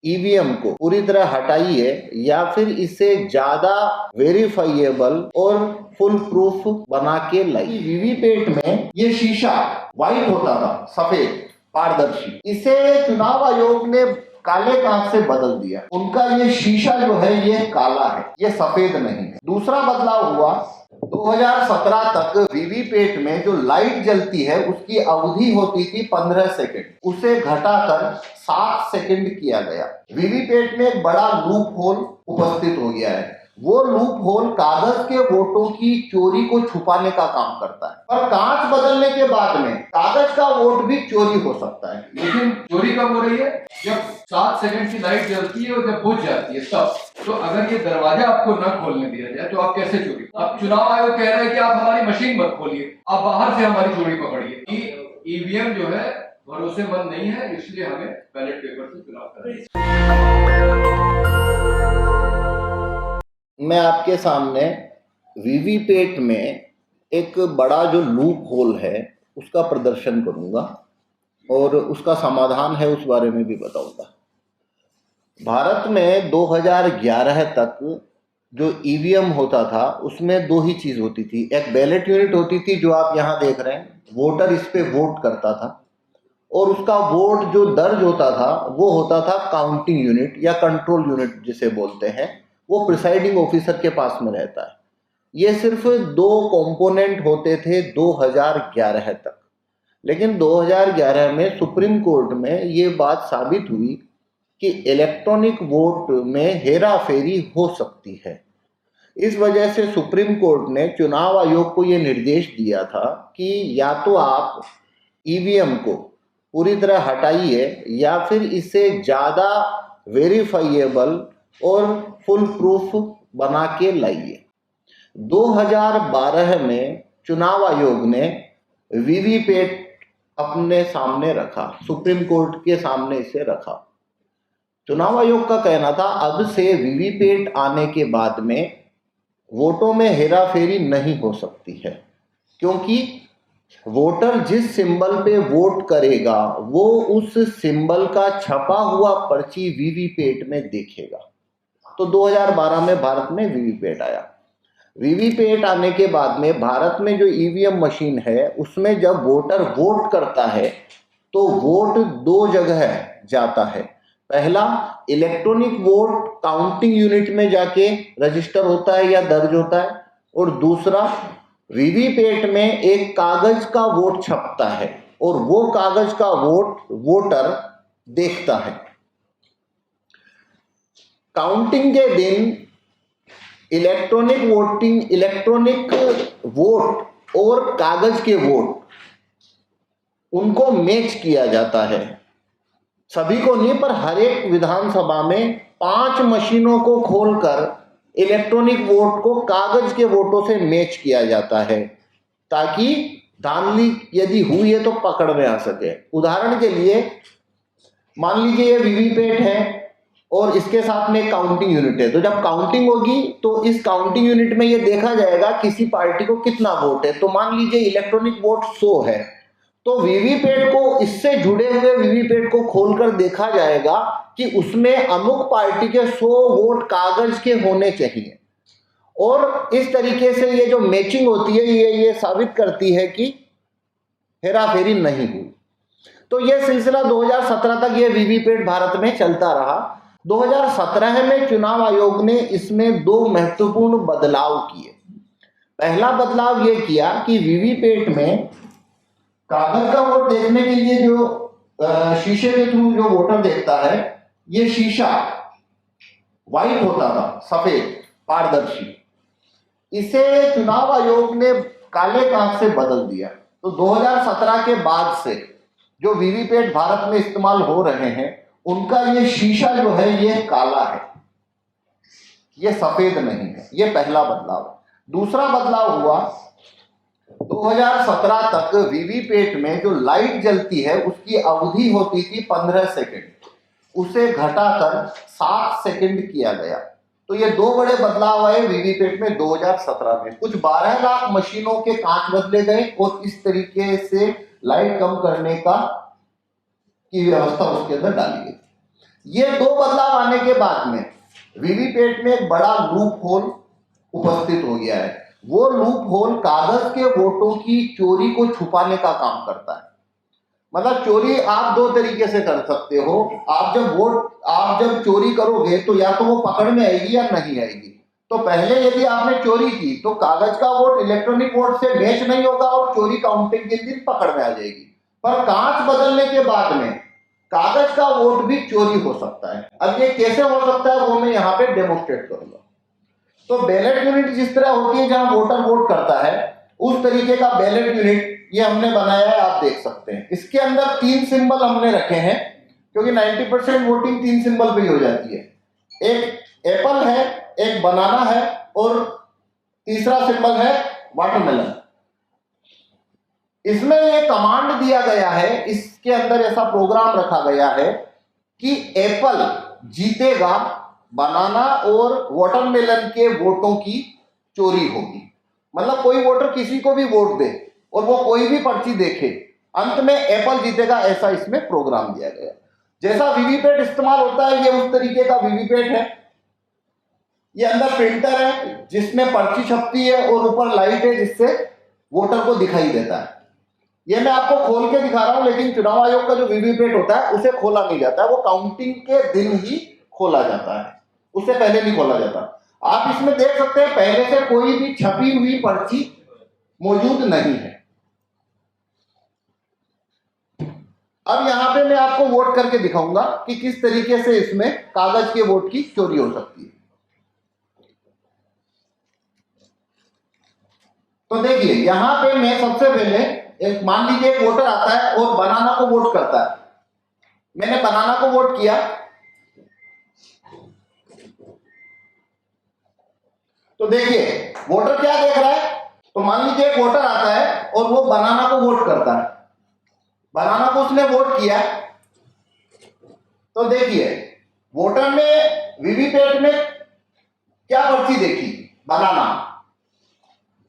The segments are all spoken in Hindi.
ईवीएम को पूरी तरह हटाइए या फिर इसे ज्यादा वेरीफाइएबल और फुल प्रूफ बना के लाइए। वीवीपैट में ये शीशा व्हाइट होता था, सफेद पारदर्शी, इसे चुनाव आयोग ने काले कांच से बदल दिया। उनका ये शीशा जो है ये काला है, ये सफेद नहीं है। दूसरा बदलाव हुआ 2017 तक वीवीपैट में जो लाइट जलती है उसकी अवधि होती थी 15 सेकंड, उसे घटाकर 7 सेकंड किया गया। वीवीपैट में एक बड़ा लूप होल उपस्थित हो गया है। वो लूप होल कागज के वोटों की चोरी को छुपाने का काम करता है। पर कांच बदलने के बाद में कागज का वोट भी चोरी हो सकता है। लेकिन चोरी कब हो रही है? जब 7 सेकंड की लाइट जलती है और जब बुझ जाती है तब। तो अगर ये दरवाजा आपको न खोलने दिया जाए तो आप कैसे चोरी? अब चुनाव आयोग कह रहा है कि आप हमारी मशीन मत खोलिए, आप बाहर से हमारी चोरी पकड़िए। ईवीएम जो है भरोसेमंद नहीं है, इसलिए हमें बैलेट पेपर से चुनाव करना है। मैं आपके सामने वीवीपैट में एक बड़ा जो लूप होल है उसका प्रदर्शन करूंगा और उसका समाधान है उस बारे में भी बताऊंगा। भारत में 2011 तक जो ईवीएम होता था उसमें दो ही चीज होती थी। एक बैलेट यूनिट होती थी जो आप यहाँ देख रहे हैं, वोटर इस पे वोट करता था, और उसका वोट जो दर्ज होता था वो होता था काउंटिंग यूनिट या कंट्रोल यूनिट जिसे बोलते हैं, वो प्रिसाइडिंग ऑफिसर के पास में रहता है। ये सिर्फ दो कंपोनेंट होते थे 2011 तक। लेकिन 2011 में सुप्रीम कोर्ट में ये बात साबित हुई कि इलेक्ट्रॉनिक वोट में हेरा फेरी हो सकती है। इस वजह से सुप्रीम कोर्ट ने चुनाव आयोग को ये निर्देश दिया था कि या तो आप ईवीएम को पूरी तरह हटाइए या फिर इसे ज़्यादा वेरीफाइएबल और फुल प्रूफ बना के लाइए। 2012 में चुनाव आयोग ने वीवीपैट अपने सामने रखा, सुप्रीम कोर्ट के सामने इसे रखा। चुनाव आयोग का कहना था अब से वीवीपैट आने के बाद में वोटों में हेराफेरी नहीं हो सकती है, क्योंकि वोटर जिस सिंबल पे वोट करेगा वो उस सिंबल का छपा हुआ पर्ची वीवीपैट में देखेगा। तो 2012 में भारत में वीवीपैट आया। वीवीपैट आने के बाद में भारत में जो ईवीएम मशीन है उसमें जब वोटर वोट करता है तो वोट दो जगह जाता है। पहला, इलेक्ट्रॉनिक वोट काउंटिंग यूनिट में जाके रजिस्टर होता है या दर्ज होता है, और दूसरा वीवीपैट में एक कागज का वोट छपता है और वो कागज का वोट वोटर देखता है। काउंटिंग के दिन इलेक्ट्रॉनिक वोट और कागज के वोट उनको मैच किया जाता है। सभी को नहीं, पर हर एक विधानसभा में 5 मशीनों को खोलकर इलेक्ट्रॉनिक वोट को कागज के वोटों से मैच किया जाता है, ताकि धांधली यदि हुई है तो पकड़ में आ सके। उदाहरण के लिए मान लीजिए ये वीवीपैट है और इसके साथ में काउंटिंग यूनिट है, तो जब काउंटिंग होगी तो इस काउंटिंग यूनिट में ये देखा जाएगा किसी पार्टी को कितना वोट है। तो मान लीजिए इलेक्ट्रॉनिक वोट 100 है, तो वीवीपैट को, इससे जुड़े हुए वीवीपैट को खोलकर देखा जाएगा कि उसमें अमुक पार्टी के 100 वोट कागज के होने चाहिए। और इस तरीके से ये जो मैचिंग होती है ये साबित करती है कि हेराफेरी नहीं हुई। तो ये सिलसिला 2017 तक ये वीवीपैट भारत में चलता रहा। 2017 में चुनाव आयोग ने इसमें 2 महत्वपूर्ण बदलाव किए। पहला बदलाव ये किया कि वीवीपैट में कागज का वोट देखने के लिए जो शीशे के थ्रू जो वोटर देखता है, ये शीशा व्हाइट होता था, सफेद पारदर्शी, इसे चुनाव आयोग ने काले कांच से बदल दिया। तो 2017 के बाद से जो वीवीपैट भारत में इस्तेमाल हो रहे हैं उनका ये शीशा जो है ये काला है, ये सफेद नहीं है। ये पहला बदलाव। दूसरा बदलाव हुआ 2017 तक वीवीपैट में जो लाइट जलती है उसकी अवधि होती थी 15 सेकंड, उसे घटाकर 7 सेकंड किया गया। तो ये 2 बड़े बदलाव आए वीवीपैट में 2017 में। कुछ 12 लाख मशीनों के कांच बदले गए और इस तरीके से लाइट कम करने की व्यवस्था उसके अंदर डाली गई। ये दो बदलाव आने के बाद में वीवीपैट में एक बड़ा लूप होल उपस्थित हो गया है। वो लूप होल कागज के वोटों की चोरी को छुपाने का काम करता है। मतलब चोरी आप दो तरीके से कर सकते हो। आप जब चोरी करोगे तो या तो वो पकड़ में आएगी या नहीं आएगी। तो पहले यदि आपने चोरी की तो कागज का वोट इलेक्ट्रॉनिक वोट से मैच नहीं होगा और चोरी काउंटिंग के दिन पकड़ में आ जाएगी। पर कांच बदलने के बाद में कागज का वोट भी चोरी हो सकता है। अब ये कैसे हो सकता है वो मैं यहाँ पे डेमोन्स्ट्रेट करूंगा। तो बैलेट यूनिट जिस तरह होती है जहां वोटर वोट करता है, उस तरीके का बैलेट यूनिट ये हमने बनाया है, आप देख सकते हैं। इसके अंदर 3 सिंबल हमने रखे हैं क्योंकि 90% वोटिंग 3 सिंबल पे ही हो जाती है। एक एप्पल है, एक बनाना है और तीसरा सिंबल है वाटरमेलन। इसमें ये कमांड दिया गया है, इसके अंदर ऐसा प्रोग्राम रखा गया है कि एप्पल जीतेगा, बनाना और वाटरमेलन के वोटों की चोरी होगी। मतलब कोई वोटर किसी को भी वोट दे और वो कोई भी पर्ची देखे, अंत में एप्पल जीतेगा, ऐसा इसमें प्रोग्राम दिया गया। जैसा वीवीपैट इस्तेमाल होता है ये उस तरीके का वीवीपैट है। ये अंदर प्रिंटर है जिसमें पर्ची छपती है और ऊपर लाइट है जिससे वोटर को दिखाई देता है। ये मैं आपको खोल के दिखा रहा हूं, लेकिन चुनाव आयोग का जो वीवीपैट होता है उसे खोला नहीं जाता है, वो काउंटिंग के दिन ही खोला जाता है, उससे पहले नहीं खोला जाता। आप इसमें देख सकते हैं पहले से कोई भी छपी हुई पर्ची मौजूद नहीं है। अब यहां पे मैं आपको वोट करके दिखाऊंगा कि किस तरीके से इसमें कागज के वोट की चोरी हो सकती है। तो देखिए यहां पे मैं सबसे पहले एक मान लीजिए एक वोटर आता है और बनाना को वोट करता है। मैंने बनाना को वोट किया तो देखिए वोटर क्या देख रहा है। तो मान लीजिए एक वोटर आता है और वो बनाना को वोट करता है, बनाना को उसने वोट किया। तो देखिए वोटर ने वीवीपैट में क्या पर्ची देखी, बनाना।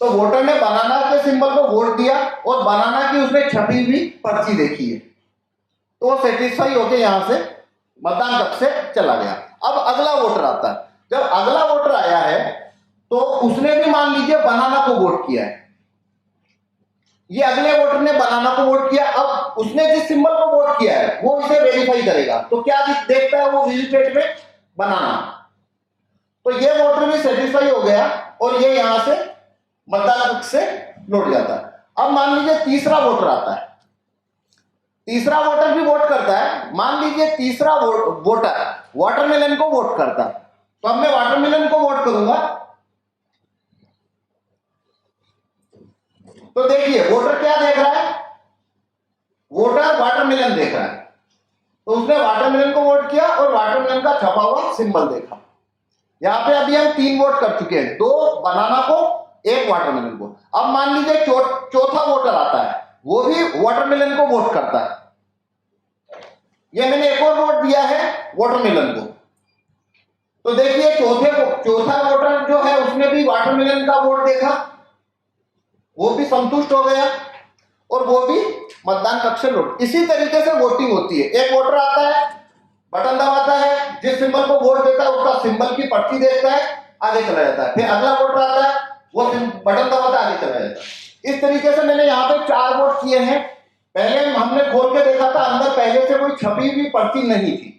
तो वोटर ने बनाना के सिंबल को वोट दिया और बनाना की उसने छपी हुई पर्ची देखी है, तो वो सेटिस्फाई होकर यहां से मतदान कक्ष से चला गया। अब अगला वोटर आता है। जब अगला वोटर आया है तो उसने भी मान लीजिए बनाना को वोट किया है। ये अगले वोटर ने बनाना को वोट किया। अब उसने जिस सिंबल को वोट किया है वो इसे वेरीफाई करेगा। तो क्या देखता है वो वीवीपैट में, बनाना। तो ये वोटर भी सेटिस्फाई हो गया और ये यहां से मतदान कक्ष से लौट जाता है। अब मान लीजिए तीसरा वोटर आता है, तीसरा वोटर भी वोट करता है। मान लीजिए तीसरा वोटर वाटरमेलन को वोट करता है। तो अब मैं वाटरमेलन को वोट करूंगा। तो देखिए वोटर क्या देख रहा है, वोटर वाटरमेलन देख रहा है। तो उसने वाटरमेलन को वोट किया और वाटरमेलन का छपा हुआ सिंबल देखा। यहां पे अभी हम 3 वोट कर चुके हैं, 2 बनाना को, 1 वाटरमेलन को। अब मान लीजिए चौथा वोटर आता है, वो भी वाटरमेलन को वोट करता है। ये मैंने एक और वोट दिया है वाटरमेलन को। तो देखिए चौथा वोटर जो है उसने भी वाटरमेलन का वोट देखा, वो भी संतुष्ट हो गया और वो भी मतदान कक्ष से लौट। इसी तरीके से वोटिंग होती है। एक वोटर आता है, बटन दबाता है, जिस सिंबल को वोट देता है उसका सिंबल की पर्ची देखता है, आगे चला जाता है। फिर अगला वोटर आता है, वो बटन दबाता है, आगे चला जाता है। इस तरीके से मैंने यहाँ पे 4 वोट किए हैं। पहले हमने खोल के देखा था, अंदर पहले से कोई छपी हुई पर्ची नहीं थी।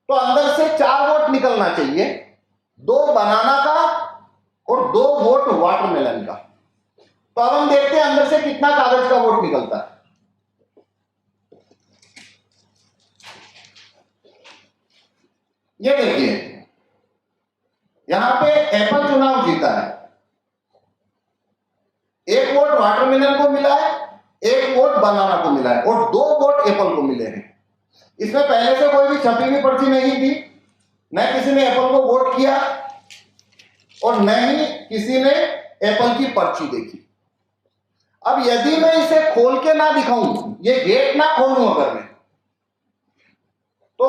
तो अंदर से 4 वोट निकलना चाहिए, 2 बनाना का और 2 वोट वाटरमेलन का। तो अब हम देखते हैं अंदर से कितना कागज का वोट निकलता है। ये देखिए यहां पे एप्पल चुनाव जीता है, 1 वोट वाटरमेलन को मिला है, 1 वोट बनाना को मिला है और 2 वोट एप्पल को मिले हैं। इसमें पहले से कोई भी छपी हुई पर्ची नहीं थी, न किसी ने एप्पल को वोट किया और न ही किसी ने एप्पल की पर्ची देखी। अब यदि मैं इसे खोल के ना दिखाऊं, ये गेट ना खोलूं अगर मैं, तो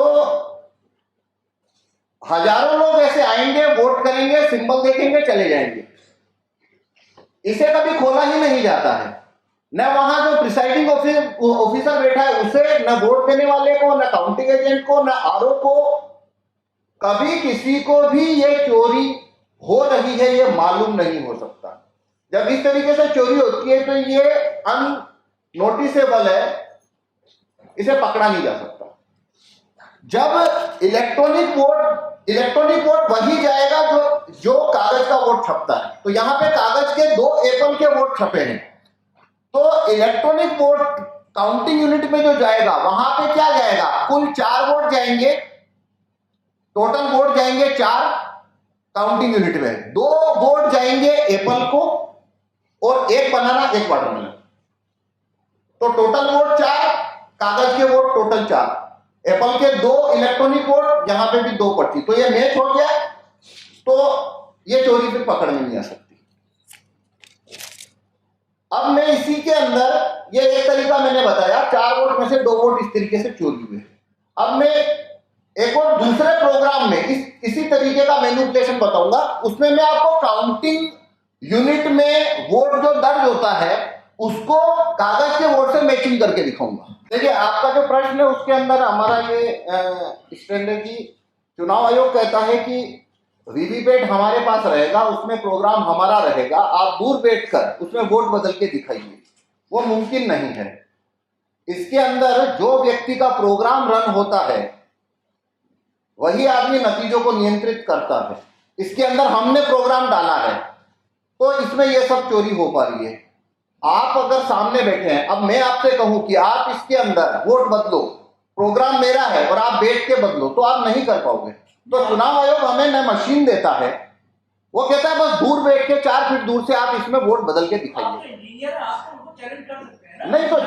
हजारों लोग ऐसे आएंगे, वोट करेंगे, सिंबल देखेंगे, चले जाएंगे। इसे कभी खोला ही नहीं जाता है, न वहां जो प्रिसाइडिंग ऑफिसर बैठा है उसे, न वोट देने वाले को, न काउंटिंग एजेंट को, न आरओ को, कभी किसी को भी ये चोरी हो रही है ये मालूम नहीं हो सकता। जब इस तरीके से चोरी होती है तो ये अननोटिसेबल है, इसे पकड़ा नहीं जा सकता। जब इलेक्ट्रॉनिक वोट वही जाएगा जो कागज का वोट छपता है। तो यहां पे कागज के 2 एप्पल के वोट छपे हैं, तो इलेक्ट्रॉनिक वोट काउंटिंग यूनिट में जो जाएगा वहां पे क्या जाएगा, कुल 4 वोट जाएंगे, टोटल वोट जाएंगे 4 काउंटिंग यूनिट में, 2 वोट जाएंगे एप्पल को और 1 बनाना 1 वाटरमेलन। तो टोटल वोट 4, कागज के वोट टोटल 4, एप्पल के 2 इलेक्ट्रॉनिक वोट, यहां पे भी 2 पर्ची, तो ये मैच हो गया, तो ये चोरी फिर पकड़ में नहीं आ सकती। अब मैं इसी के अंदर ये एक तरीका मैंने बताया, 4 वोट में से 2 वोट इस तरीके से चोरी हुए। अब मैं एक और दूसरे प्रोग्राम में इसी तरीके का मैनिपुलेशन बताऊंगा, उसमें मैं आपको काउंटिंग यूनिट में वोट जो दर्ज होता है उसको कागज के वोट से मैचिंग करके दिखाऊंगा। देखिए, आपका जो प्रश्न है उसके अंदर हमारा ये स्टैंड है कि चुनाव आयोग कहता है कि वीवीपैट हमारे पास रहेगा, उसमें प्रोग्राम हमारा रहेगा, आप दूर बैठकर उसमें वोट बदल के दिखाइए। वो मुमकिन नहीं है। इसके अंदर जो व्यक्ति का प्रोग्राम रन होता है वही आदमी नतीजों को नियंत्रित करता है। इसके अंदर हमने प्रोग्राम डाला है तो इसमें यह सब चोरी हो पा रही है। आप अगर सामने बैठे हैं, अब मैं आपसे कहूं कि आप इसके अंदर वोट बदलो, प्रोग्राम मेरा है और आप बैठ के बदलो, तो आप नहीं कर पाओगे। तो चुनाव आयोग हमें न मशीन देता है, वो कहता है बस दूर बैठ के 4 फीट दूर से आप इसमें वोट बदल के दिखाइए। नहीं तो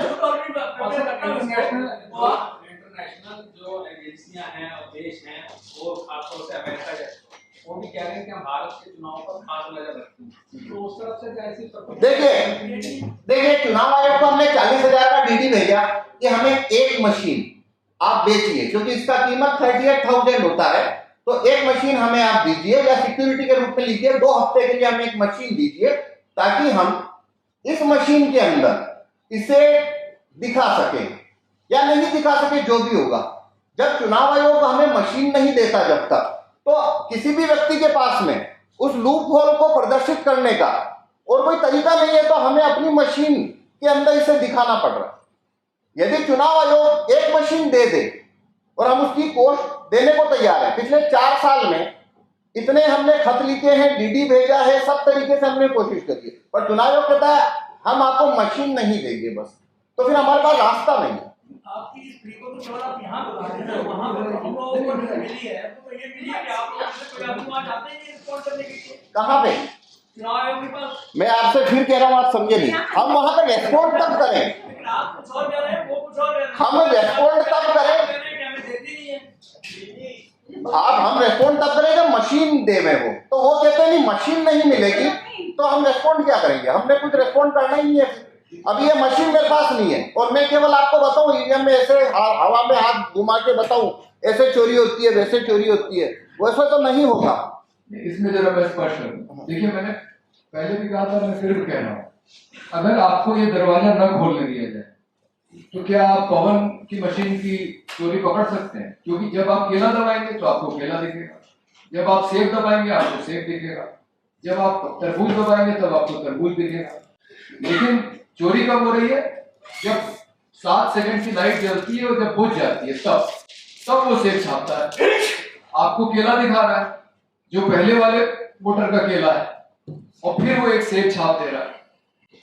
इंटरनेशनल जो एजेंसियां हैं और देश हैं, वो खासतौर से अमेरिका जैसे, वो भी कह रहे हैं कि हम भारत के चुनाव पर खास नजर रखते हैं, तो उस तरफ से ऐसी देखिए चुनाव आयोग को हमने 40,000 का डीडी भेजा कि हमें एक मशीन आप बेचिए, क्योंकि इसका कीमत 38,000 होता है, तो एक मशीन हमें आप दीजिए या सिक्योरिटी के रूप में लीजिए, 2 हफ्ते के लिए हमें एक मशीन दीजिए ताकि हम इस मशीन के अंदर इसे दिखा सके या नहीं दिखा सके, जो भी होगा। जब चुनाव आयोग हमें मशीन नहीं देता जब तक, तो किसी भी व्यक्ति के पास में उस लूप होल को प्रदर्शित करने का और कोई तरीका नहीं है, तो हमें अपनी मशीन के अंदर इसे दिखाना पड़ रहा है। यदि चुनाव आयोग एक मशीन दे दे और हम उसकी कॉस्ट देने को तैयार है, पिछले 4 साल में इतने हमने खत लिखे हैं, डीडी भेजा है, सब तरीके से हमने कोशिश करी है, पर चुनाव आयोग कहता है हम आपको मशीन नहीं देंगे बस, तो फिर हमारे पास रास्ता नहीं है। आपकी इस फ्री को तो केवल आप यहाँ बता रहे हैं, वहाँ पर हम लोगों को मिली है, तो ये मिली है कि आप लोग से कोई आदमी वहाँ जाते हैं रिस्पॉन्ड करने के लिए? कहाँ पे? चुनाव आयोग के पास। मैं आपसे फिर कह रहा हूँ, आप समझे नहीं, हम वहाँ पे रेस्पॉन्ड तब करें, लेकिन आप कुछ और कह रहे हैं, वो कुछ और कह रहे हैं। हम रेस्पॉन्ड तब करें, हमें देती नहीं है। हम रेस्पॉन्ड तब करें जब मशीन देवे वो, तो वो कहते हैं नहीं मशीन नहीं मिलेगी, तो हम रेस्पॉन्ड क्या करेंगे? हमने कुछ रेस्पॉन्ड करना ही नहीं है। अभी ये मशीन मेरे पास नहीं है और मैं केवल आपको बताऊं, ईवीएम में ऐसे हवा में हाथ घुमा के बताऊं ऐसे चोरी होती है, वैसे चोरी होती है, वैसे तो नहीं होगा। इसमें जरा मैं स्पष्ट करूं, देखिए मैंने पहले भी कहा था, मैं फिर भी कह रहा हूं, अगर आपको ये दरवाजा न खोलने दिया जाए तो क्या आप पवन की मशीन की चोरी पकड़ सकते हैं? क्योंकि जब आप केला दबाएंगे तो आपको केला दिखेगा, जब आप सेब दबाएंगे आपको सेब दिखेगा, जब आप तरबूज दबाएंगे तब आपको तरबूज दिखेगा। लेकिन चोरी कब हो रही है? जब 7 सेकंड की लाइट जलती है और जब बुझ जाती है तब वो सेब छापता है, आपको केला दिखा रहा है जो पहले वाले वोटर का केला है, और फिर वो एक सेब छाप दे रहा है।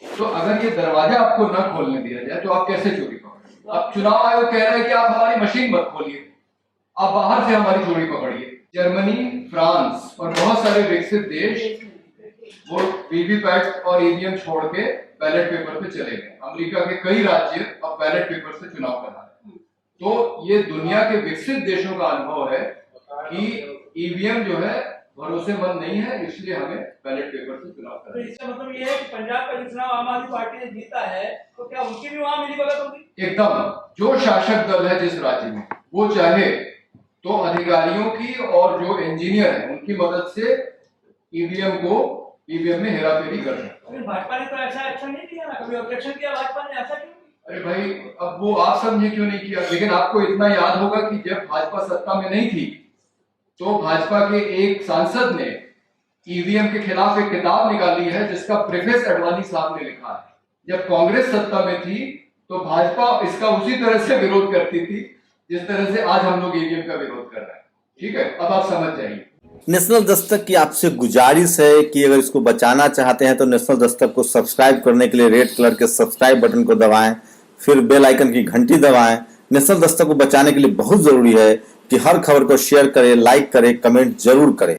तो अगर ये दरवाजा आपको न खोलने दिया जाए तो आप कैसे चोरी पकड़ेंगे? अब चुनाव आयोग कह रहा है कि आप हमारी मशीन मत खोलिए, आप बाहर से हमारी चोरी पकड़िए। जर्मनी, फ्रांस और बहुत सारे विकसित देश वो वीवीपैट और ईवीएम छोड़ के बैलेट पेपर पे चले गए। अमेरिका के कई राज्य अब बैलेट पेपर से चुनाव करा रहे हैं। तो ये दुनिया के विकसित देशों का अनुभव है कि ईवीएम जो है भरोसेमंद नहीं है, इसलिए हमें बैलेट पेपर से चुनाव करना है। तो इसका मतलब ये है कि पंजाब का चुनाव आम आदमी पार्टी ने जीता है, तो क्या उनकी भी वहाँ मिली भगत होगी? एकदम, जो शासक दल है जिस राज्य में, वो चाहे तो अधिकारियों की और जो इंजीनियर है उनकी मदद से ईवीएम को ईवीएम में हेराफेरी कर सकता है। लेकिन भाजपा ने तो ऐसा एक्शन नहीं लिया ना, कभी ऑब्जेक्शन किया भाजपा ने, ऐसा क्यों? अरे भाई, अब वो आप समझे क्यों नहीं किया, लेकिन आपको इतना याद होगा कि जब भाजपा सत्ता में नहीं थी तो भाजपा के एक सांसद ने ईवीएम के खिलाफ एक किताब निकाली है जिसका प्रेफेस अडवाणी साहब ने लिखा है। जब कांग्रेस सत्ता में थी तो भाजपा इसका उसी तरह से विरोध करती थी जिस तरह से आज हम लोग ईवीएम का विरोध कर रहे हैं। ठीक है, अब आप समझ जाइए। नेशनल दस्तक की आपसे गुजारिश है कि अगर इसको बचाना चाहते हैं तो नेशनल दस्तक को सब्सक्राइब करने के लिए रेड कलर के सब्सक्राइब बटन को दबाएं, फिर बेल आइकन की घंटी दबाएं। नेशनल दस्तक को बचाने के लिए बहुत जरूरी है कि हर खबर को शेयर करें, लाइक करें, कमेंट जरूर करें।